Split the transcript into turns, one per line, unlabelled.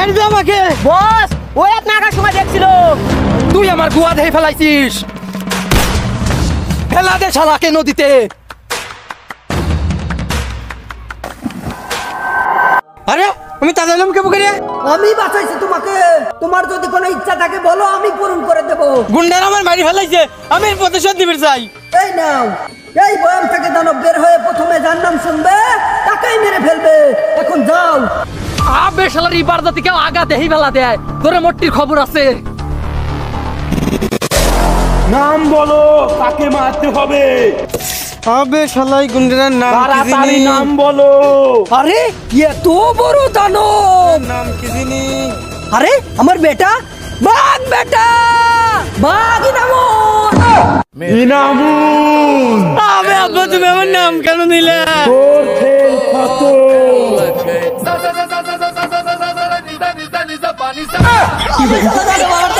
মারবি আমাকে?
বস ওই এক নাগার সময় দেখছিল।
তুই আমার গুয়া দেখে ফেলাইছিস। ফেলা দে শালাকে নদীতে। আরে আমি তাজা এলাম কে বুকে রে?
আমি বাঁচাইছি তোমাকে। তোমার যদি কোনো ইচ্ছা থাকে বলো, আমি পূরণ করে দেব।
গুন্ডার আমার মারি ফেলাইছে, আমি এর প্রতিশোধ দিতে চাই।
এই নাও, এই বয়াম থেকে দানব বের হয়ে প্রথমে যার নাম শুনবে তাকেই মেরে ফেলবে। এখন যাও।
আবে শালার ইবার জাতি কেউ আগা দেহি ফেলা দেয়, তোরে মোট্টির খবর আছে।
নাম বলো, কাকে মারতে হবে?
আবে শালাই গুন্ডার নাম কি
তাড়াতাড়ি
জানি?
নাম বলো।
আরে এত বড় দানব!
নাম কি জানি?
আরে আমার বেটা বাঘ, বেটা বাঘ ইনামুল।
ইনামুল,
আবে আব্বা তুমি আমার নাম কেন নিলে?
তোর খেল খতম।
আবে শালা দানব, আমার